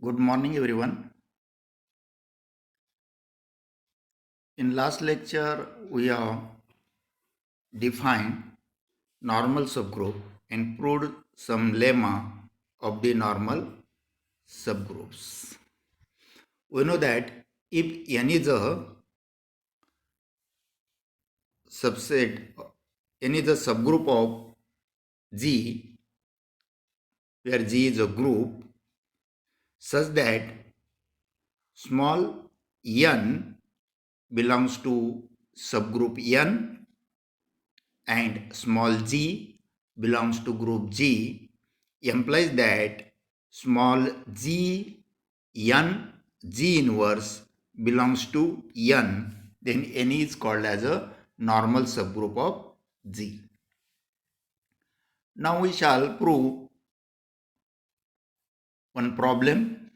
Good morning, everyone. In last lecture, we have defined normal subgroup and proved some lemma of the normal subgroups. We know that if n is a subset, n is a subgroup of G, where G is a group, such that small n belongs to subgroup n and small g belongs to group G, implies that small g n G inverse belongs to n, then n is called as a normal subgroup of G. Now we shall prove one problem,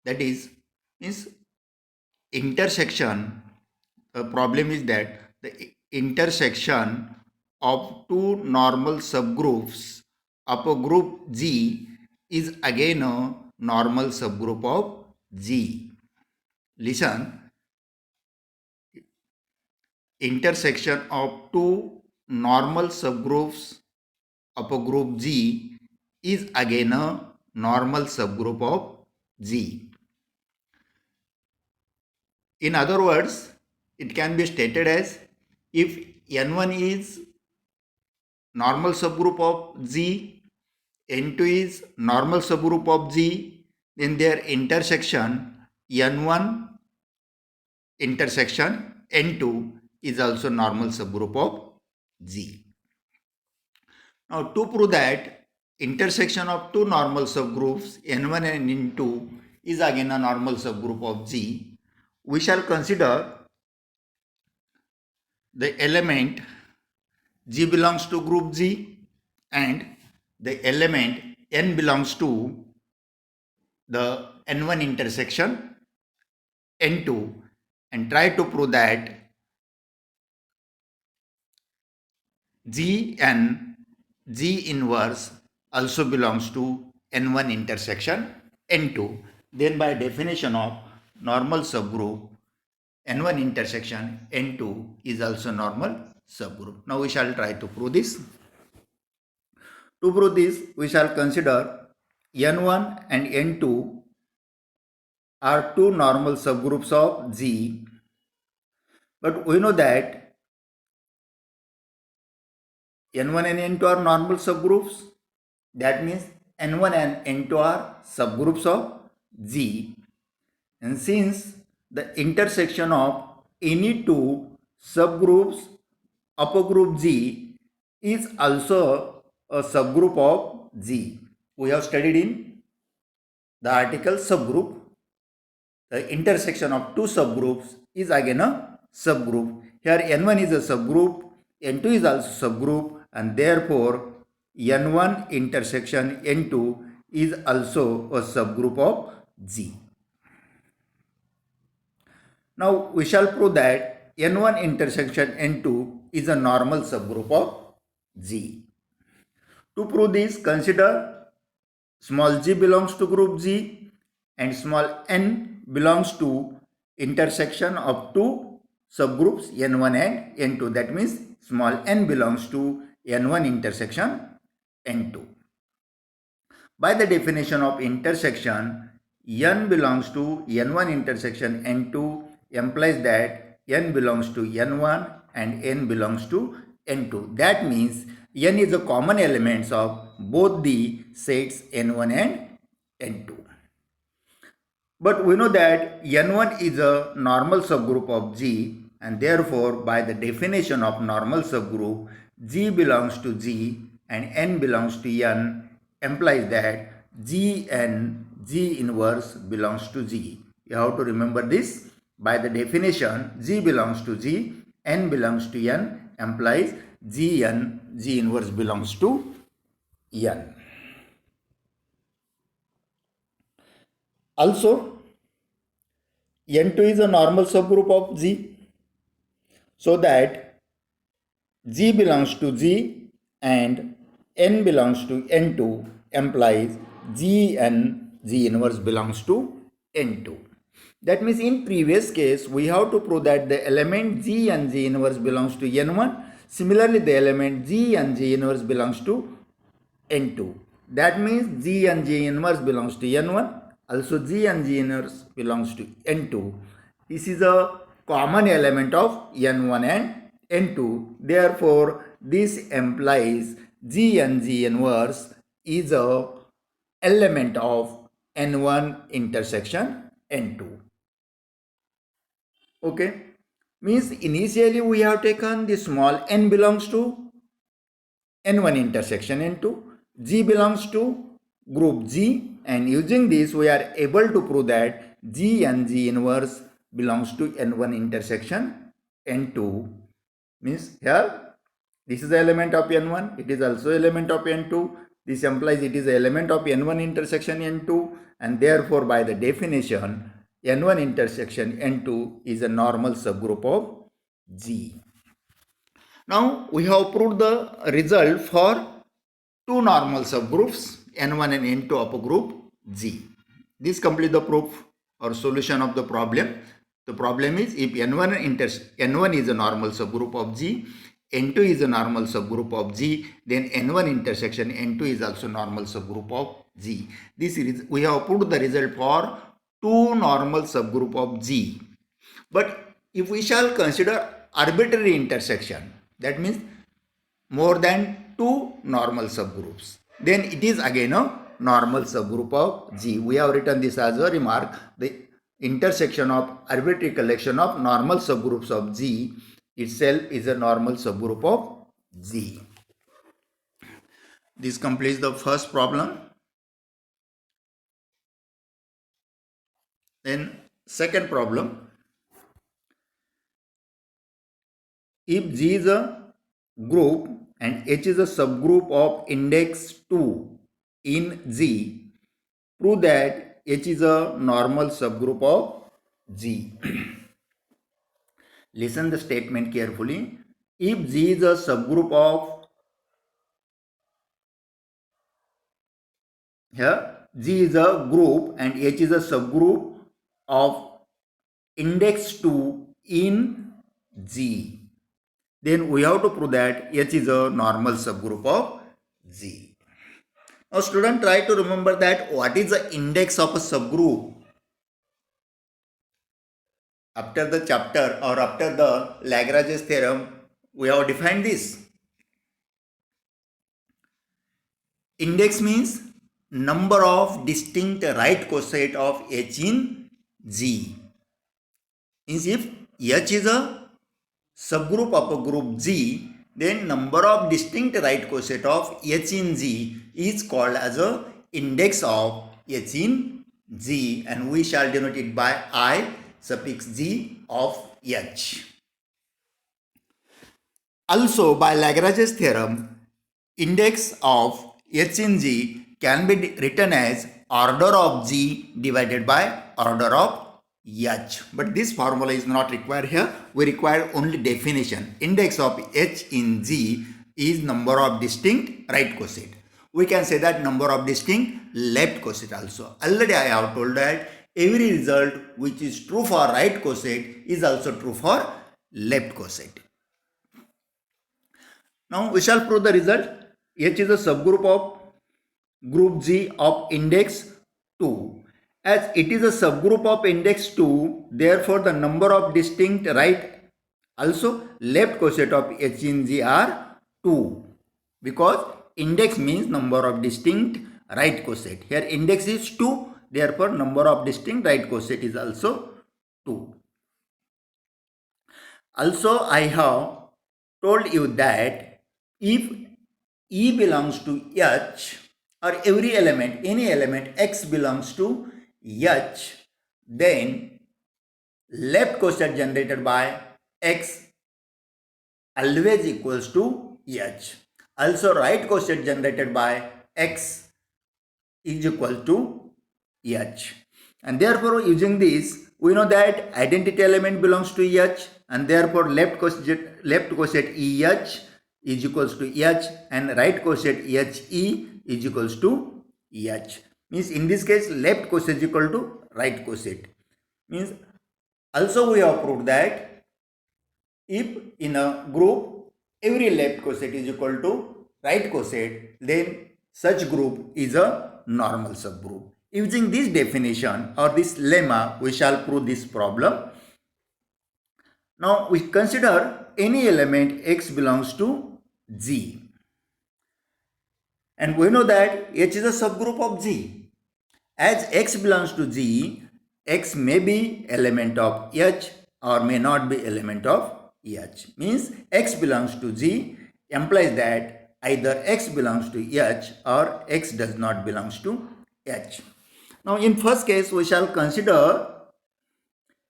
that is intersection. The problem is that the intersection of two normal subgroups of a group G is again a normal subgroup of G. Listen, intersection of two normal subgroups of a group G is again a normal subgroup of G. In other words, it can be stated as if N1 is normal subgroup of G, N2 is normal subgroup of G, then their intersection N1 intersection N2 is also normal subgroup of G. Now to prove that intersection of two normal subgroups N1 and N2 is again a normal subgroup of G, we shall consider the element G belongs to group G and the element N belongs to the N1 intersection N2, and try to prove that Gn G inverse also belongs to N1 intersection N2. Then by definition of normal subgroup, N1 intersection N2 is also normal subgroup. Now we shall try to prove this. To prove this, we shall consider N1 and N2 are two normal subgroups of G, but we know that N1 and N2 are normal subgroups. That means N1 and N2 are subgroups of G, and since the intersection of any two subgroups of a group G is also a subgroup of G. We have studied in the article subgroup. The intersection of two subgroups is again a subgroup. Here N1 is a subgroup, N2 is also subgroup, and therefore N1 intersection N2 is also a subgroup of G. Now we shall prove that N1 intersection N2 is a normal subgroup of G. To prove this, consider small g belongs to group G and small n belongs to intersection of two subgroups N1 and N2. That means small n belongs to N1 intersection N2. By the definition of intersection, n belongs to N1 intersection N2 implies that n belongs to N1 and n belongs to N2. That means n is a common elements of both the sets N1 and N2. But we know that N1 is a normal subgroup of G, and therefore by the definition of normal subgroup, G belongs to G and N belongs to N implies that G and G inverse belongs to G. You have to remember this. By the definition, G belongs to G, N belongs to N implies G and G inverse belongs to N. Also, N2 is a normal subgroup of G, so that G belongs to G and N belongs to N2 implies G and G inverse belongs to N2. That means in previous case, we have to prove that the element G and G inverse belongs to N1. Similarly, the element G and G inverse belongs to N2. That means G and G inverse belongs to N1. Also G and G inverse belongs to N2. This is a common element of N1 and N2. Therefore, this implies G and G inverse is a element of N1 intersection N2. Okay, means initially we have taken the small n belongs to N1 intersection N2, G belongs to group G, and using this we are able to prove that G and G inverse belongs to N1 intersection N2. Means here this is the element of N1, it is also element of N2. This implies it is the element of N1 intersection N2, and therefore by the definition N1 intersection N2 is a normal subgroup of G. Now we have proved the result for two normal subgroups N1 and N2 of a group G. This completes the proof or solution of the problem. The problem is if N1 is a normal subgroup of G, N2 is a normal subgroup of G, then N1 intersection N2 is also normal subgroup of G. This is we have put the result for two normal subgroup of G. But if we shall consider arbitrary intersection, that means more than two normal subgroups, then it is again a normal subgroup of G. We have written this as a remark. The intersection of arbitrary collection of normal subgroups of G itself is a normal subgroup of G. This completes the first problem. Then second problem. If G is a group and H is a subgroup of index 2 in G, prove that H is a normal subgroup of G. Listen the statement carefully. If G is a subgroup of, here G is a group and H is a subgroup of index 2 in G, then we have to prove that H is a normal subgroup of G. Now student, try to remember that what is the index of a subgroup. After the chapter or after the Lagrange's theorem, we have defined this. Index means number of distinct right coset of H in G. Means if H is a subgroup of a group G, then number of distinct right coset of H in G is called as a index of H in G, and we shall denote it by I suffix G of H. Also by Lagrange's theorem, index of H in G can be written as order of G divided by order of H. But this formula is not required here. We require only definition. Index of H in G is number of distinct right coset. We can say that number of distinct left coset also. Already I have told that every result which is true for right coset is also true for left coset. Now we shall prove the result. H is a subgroup of group G of index 2. As it is a subgroup of index 2, therefore the number of distinct right also left coset of H in G are 2, because index means number of distinct right coset. Here index is 2, therefore number of distinct right coset is also 2. Also I have told you that if E belongs to H, or every element, any element X belongs to H, then left coset generated by X always equals to H. Also right coset generated by X is equal to H. And therefore using this, we know that identity element belongs to H, and therefore left coset EH is equals to H, and right coset HE is equals to H. Means in this case left coset is equal to right coset. Means also we have proved that if in a group every left coset is equal to right coset, then such group is a normal subgroup. Using this definition or this lemma, we shall prove this problem. Now we consider any element x belongs to G. And we know that H is a subgroup of G. As x belongs to G, x may be element of H or may not be element of H. Means x belongs to G implies that either x belongs to H or x does not belongs to H. Now in first case we shall consider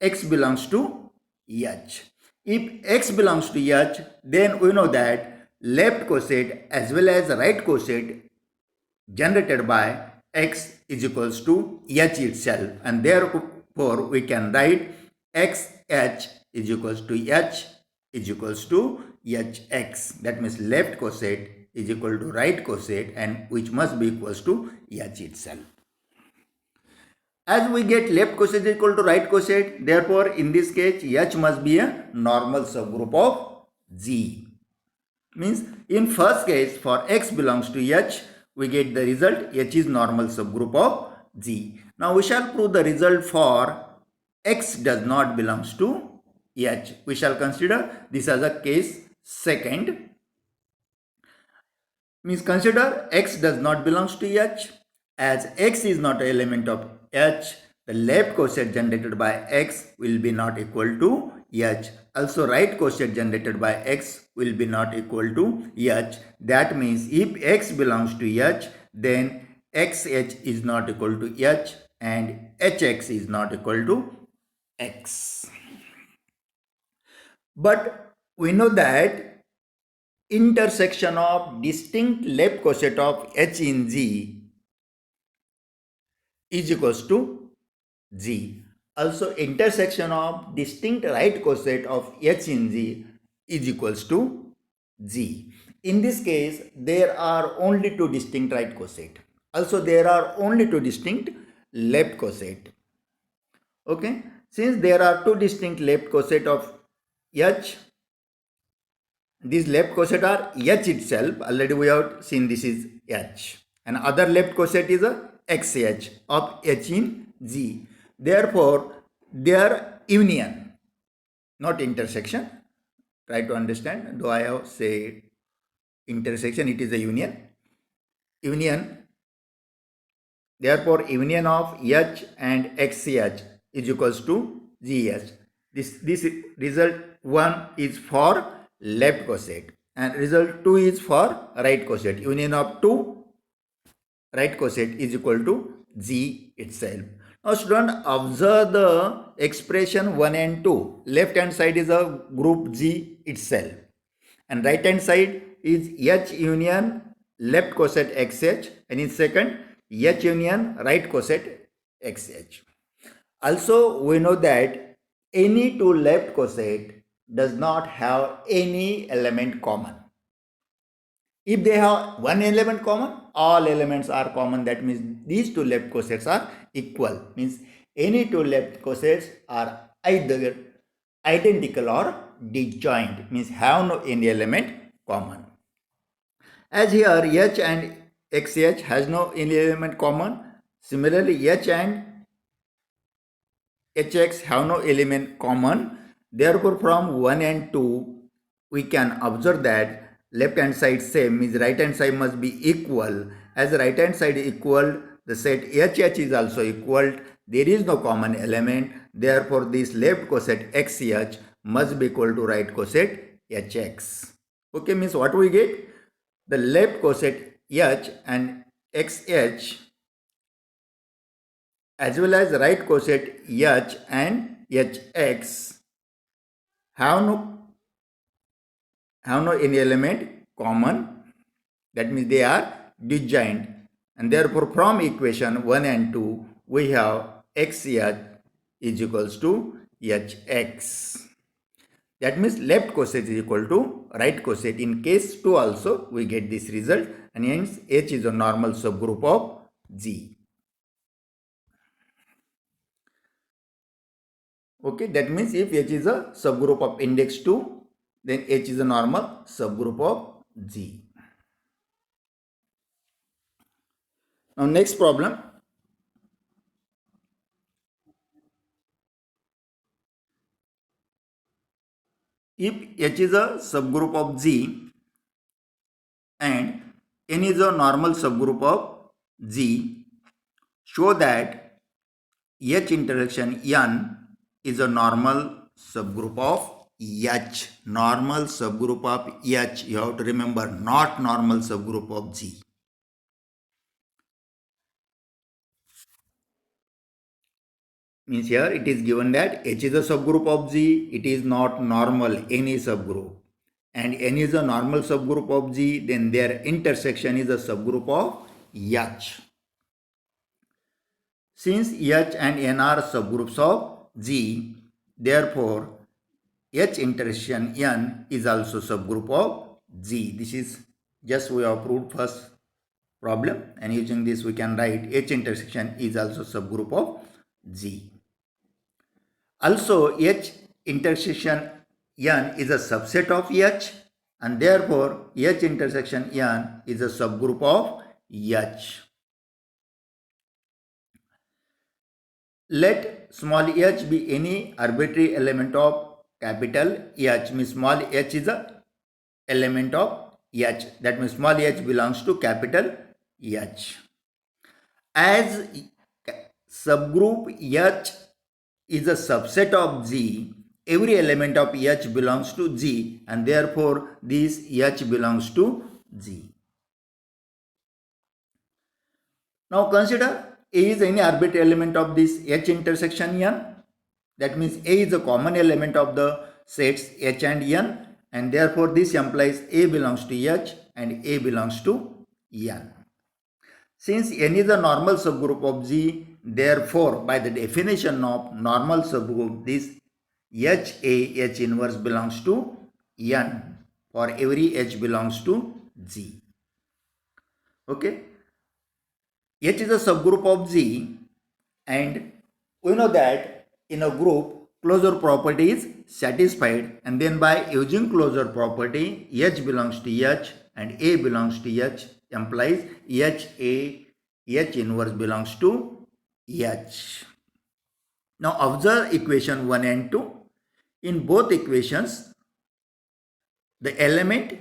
x belongs to H. If x belongs to H, then we know that left coset as well as right coset generated by x is equals to H itself, and therefore we can write xh is equals to H is equals to hx. That means left coset is equal to right coset, and which must be equals to H itself. As we get left coset is equal to right coset, therefore in this case H must be a normal subgroup of G. Means in first case for x belongs to H, we get the result H is normal subgroup of G. Now we shall prove the result for x does not belongs to H. We shall consider this as a case second. Means consider x does not belongs to H. As x is not an element of H, the left coset generated by x will be not equal to H. Also right coset generated by x will be not equal to H. That means if x belongs to H, then xh is not equal to H and hx is not equal to x. But we know that intersection of distinct left coset of H in G is equals to G. Also intersection of distinct right coset of H in G is equals to G. In this case there are only two distinct right coset. Also there are only two distinct left coset. Okay, since there are two distinct left coset of H, these left coset are H itself. Already we have seen this is H, and other left coset is a XH of H in G. Therefore, their union, not intersection. Try to understand. Though I have said intersection, it is a union. Union. Therefore, union of H and XH is equals to GH. This result 1 is for left coset and result 2 is for right coset. Union of 2 right coset is equal to G itself. Now student, observe the expression 1 and 2. Left hand side is a group G itself and right hand side is H union left coset XH, and in second H union right coset XH. Also we know that any two left coset does not have any element common. If they have one element common, all elements are common. That means these two left cosets are equal. Means any two left cosets are either identical or disjoint. Means have no any element common. As here H and XH has no any element common. Similarly H and HX have no element common. Therefore from 1 and 2 we can observe that left hand side same, means right hand side must be equal. As the right hand side is equal, the set HH is also equal. There is no common element. Therefore this left coset XH must be equal to right coset HX. Okay, means what we get? The left coset H and XH as well as right coset H and HX have no any element common. That means they are disjoint, and therefore from equation 1 and 2 we have XH is equals to HX. That means left coset is equal to right coset. In case 2 also we get this result, and hence H is a normal subgroup of G. Okay, that means if H is a subgroup of index 2, then H is a normal subgroup of G. Now next problem. If H is a subgroup of G and N is a normal subgroup of G, show that H intersection N is a normal subgroup of H. Normal subgroup of H. You have to remember, not normal subgroup of G. Means here it is given that H is a subgroup of G. It is not normal any subgroup. And N is a normal subgroup of G. Then their intersection is a subgroup of H. Since H and N are subgroups of G, therefore H intersection N is also subgroup of G. This is just we have proved first problem, and using this we can write H intersection is also subgroup of G. Also H intersection N is a subset of H, and therefore H intersection N is a subgroup of H. Let small h be any arbitrary element of capital H. Means small h is a element of H. That means small h belongs to capital H. As subgroup H is a subset of G, every element of H belongs to G, and therefore this H belongs to G. Now consider A is any arbitrary element of this H intersection N. That means A is a common element of the sets H and N, and therefore this implies A belongs to H and A belongs to N. Since N is a normal subgroup of G, therefore by the definition of normal subgroup, this H inverse belongs to N for every H belongs to G. Okay. H is a subgroup of G, and we know that in a group closure property is satisfied, and then by using closure property H belongs to H and A belongs to H implies H inverse belongs to H. Now observe equation 1 and 2. In both equations the element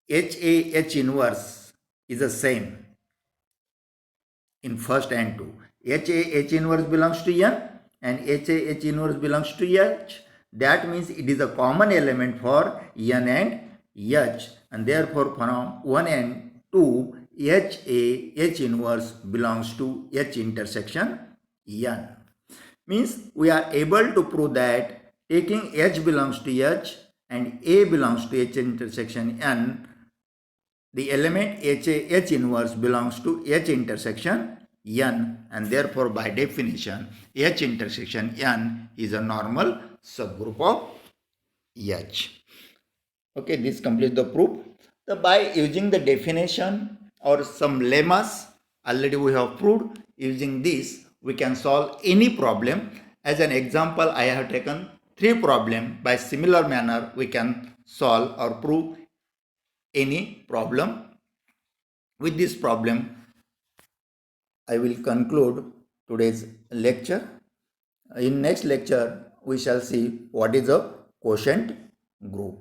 H inverse is the same in first and 2. H inverse belongs to N and H inverse belongs to H. That means it is a common element for N and H, and therefore from 1 and 2 H inverse belongs to H intersection N. Means we are able to prove that taking H belongs to H and A belongs to H intersection N, the element H inverse belongs to H intersection N, and therefore by definition H intersection N is a normal subgroup of H. Okay, this completes the proof. So by using the definition or some lemmas already we have proved, using this we can solve any problem. As an example, I have taken 3 problems. By similar manner we can solve or prove any problem. With this problem I will conclude today's lecture. In next lecture we shall see what is a quotient group.